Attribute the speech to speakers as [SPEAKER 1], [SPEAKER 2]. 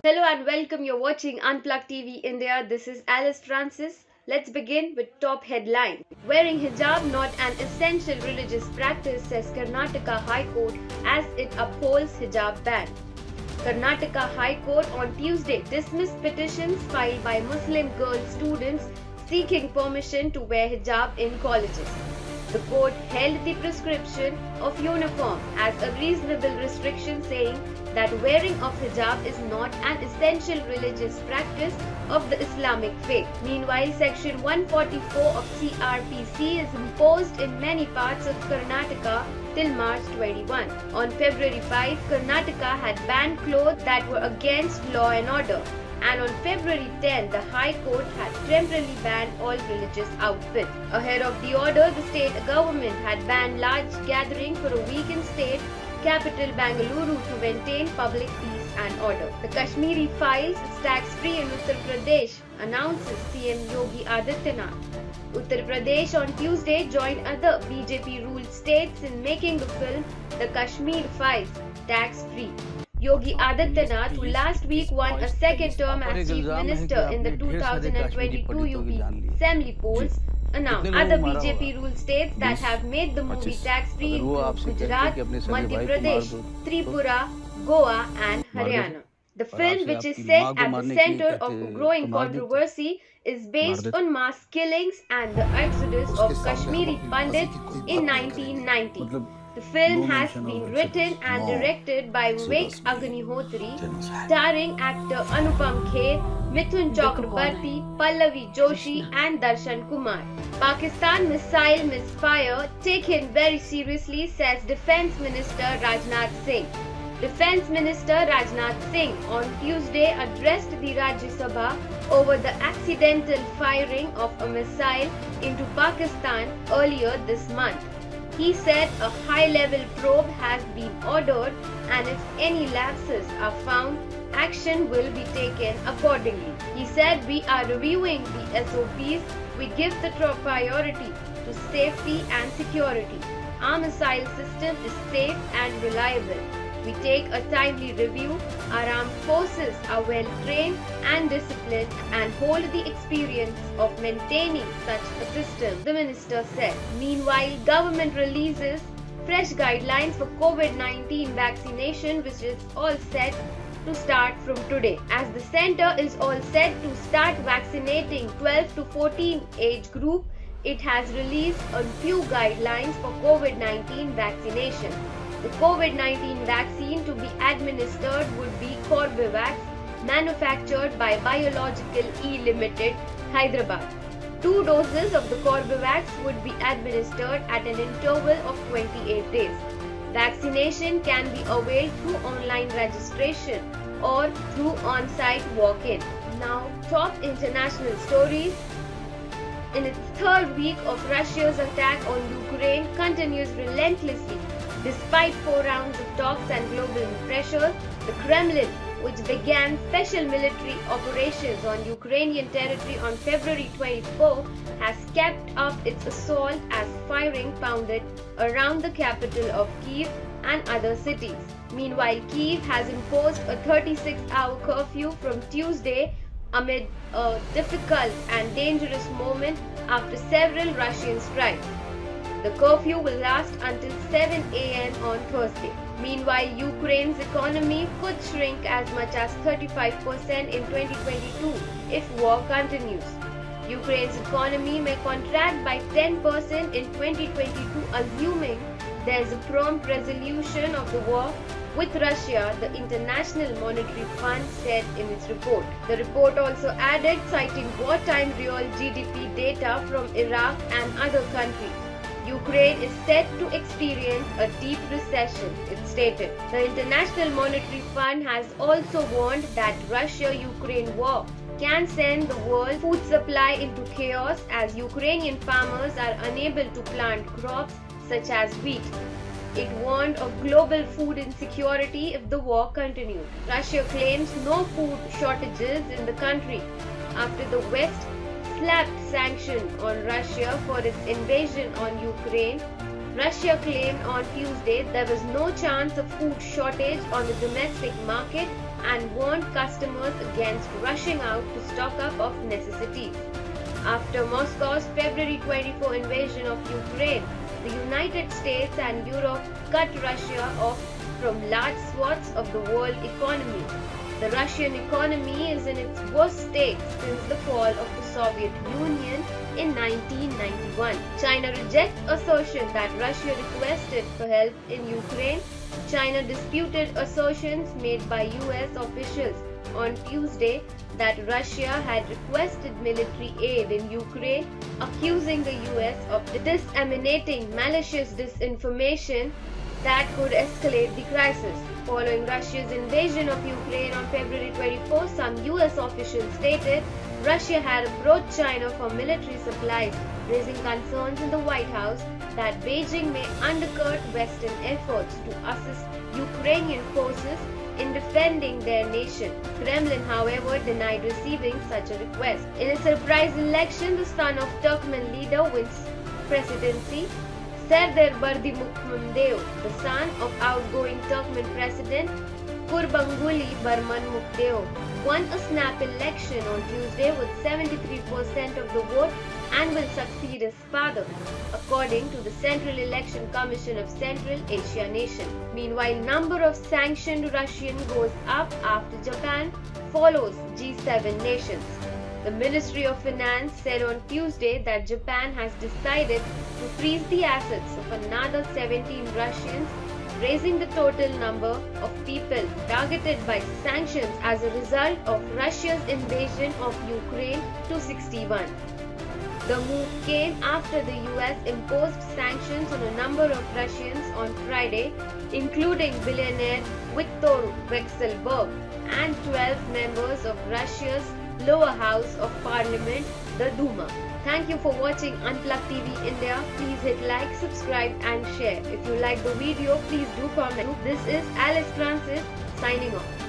[SPEAKER 1] Hello and welcome. You're watching Unplugged TV India. This is Alice Francis. Let's begin with top headline. Wearing hijab not an essential religious practice, says Karnataka High Court as it upholds hijab ban. Karnataka High Court on Tuesday dismissed petitions filed by Muslim girl students seeking permission to wear hijab in colleges. The court held the prescription of uniform as a reasonable restriction, saying that wearing of hijab is not an essential religious practice of the Islamic faith. Meanwhile, Section 144 of CRPC is imposed in many parts of Karnataka till March 21. On February 5, Karnataka had banned clothes that were against law and order. And on February 10, the High Court had temporarily banned all religious outfits. Ahead of the order, the state government had banned large gatherings for a week in state capital Bengaluru to maintain public peace and order. The Kashmir Files is tax-free in Uttar Pradesh, announces CM Yogi Adityanath. Uttar Pradesh on Tuesday joined other BJP-ruled states in making the film The Kashmir Files tax-free. Yogi Adityanath, who last week won a second term as Chief Minister in the 2022 UP Assembly polls, announced other BJP-ruled states that have made the movie tax-free include Gujarat, Madhya Pradesh, Tripura, Goa and Haryana. The film, which is set at the center of a growing controversy, is based on mass killings and the exodus of Kashmiri Pandits in 1990. The film has been written and directed by Vivek Agnihotri, starring actor Anupam Kher, Mithun Chakrabarti, Pallavi Joshi and Darshan Kumar. Pakistan missile misfire taken very seriously, says Defence Minister Rajnath Singh. Defence Minister Rajnath Singh on Tuesday addressed the Rajya Sabha over the accidental firing of a missile into Pakistan earlier this month. He said a high-level probe has been ordered and if any lapses are found, action will be taken accordingly. He said we are reviewing the SOPs. We give the top priority to safety and security. Our missile system is safe and reliable. We take a timely review. Our armed forces are well trained and disciplined and hold the experience of maintaining such a system, the minister said. Meanwhile, government releases fresh guidelines for COVID-19 vaccination, which is all set to start from today. As the center is all set to start vaccinating 12 to 14 age group, it has released a few guidelines for COVID-19 vaccination. The COVID-19 vaccine to be administered would be Corbevax, manufactured by Biological E Limited, Hyderabad. 2 doses of the Corbevax would be administered at an interval of 28 days. Vaccination can be availed through online registration or through on-site walk-in. Now, top international stories. In its third week of Russia's attack on Ukraine continues relentlessly. Despite 4 rounds of talks and global pressure, the Kremlin, which began special military operations on Ukrainian territory on February 24, has kept up its assault as firing pounded around the capital of Kyiv and other cities. Meanwhile, Kyiv has imposed a 36-hour curfew from Tuesday amid a difficult and dangerous moment after several Russian strikes. The curfew will last until 7 a.m. on Thursday. Meanwhile, Ukraine's economy could shrink as much as 35% in 2022 if war continues. Ukraine's economy may contract by 10% in 2022, assuming there is a prompt resolution of the war with Russia, the International Monetary Fund said in its report. The report also added, citing wartime real GDP data from Iraq and other countries. Ukraine is set to experience a deep recession, it stated. The International Monetary Fund has also warned that Russia-Ukraine war can send the world food supply into chaos as Ukrainian farmers are unable to plant crops such as wheat. It warned of global food insecurity if the war continued. Russia claims no food shortages in the country after the West slapped sanctions on Russia for its invasion on Ukraine Russia claimed on Tuesday there was no chance of food shortage on the domestic market and warned customers against rushing out to stock up of necessities. After Moscow's February 24 invasion of Ukraine, the United States and Europe cut Russia off from large swaths of the world economy. The Russian economy is in its worst state since the fall of the Soviet Union in 1991. China rejects assertion that Russia requested for help in Ukraine. China disputed assertions made by US officials on Tuesday that Russia had requested military aid in Ukraine, accusing the US of disseminating malicious disinformation that could escalate the crisis. Following Russia's invasion of Ukraine on February 24, some US officials stated Russia had approached China for military supplies, raising concerns in the White House that Beijing may undercut Western efforts to assist Ukrainian forces in defending their nation. Kremlin, however, denied receiving such a request. In a surprise election, the son of Turkmen leader wins presidency. Serdar Berdimuhamedov, the son of outgoing Turkmen President Gurbanguly Berdimuhamedov, won a snap election on Tuesday with 73% of the vote and will succeed his father, according to the Central Election Commission of Central Asia nation. Meanwhile, number of sanctioned Russians goes up after Japan follows G7 nations. The Ministry of Finance said on Tuesday that Japan has decided to freeze the assets of another 17 Russians, raising the total number of people targeted by sanctions as a result of Russia's invasion of Ukraine to 61. The move came after the US imposed sanctions on a number of Russians on Friday, including billionaire Viktor Vekselberg and 12 members of Russia's lower house of parliament, the Duma. Thank you for watching Unplugged TV India. Please hit like, subscribe and share. If you like the video, please do comment. This is Alice Francis signing off.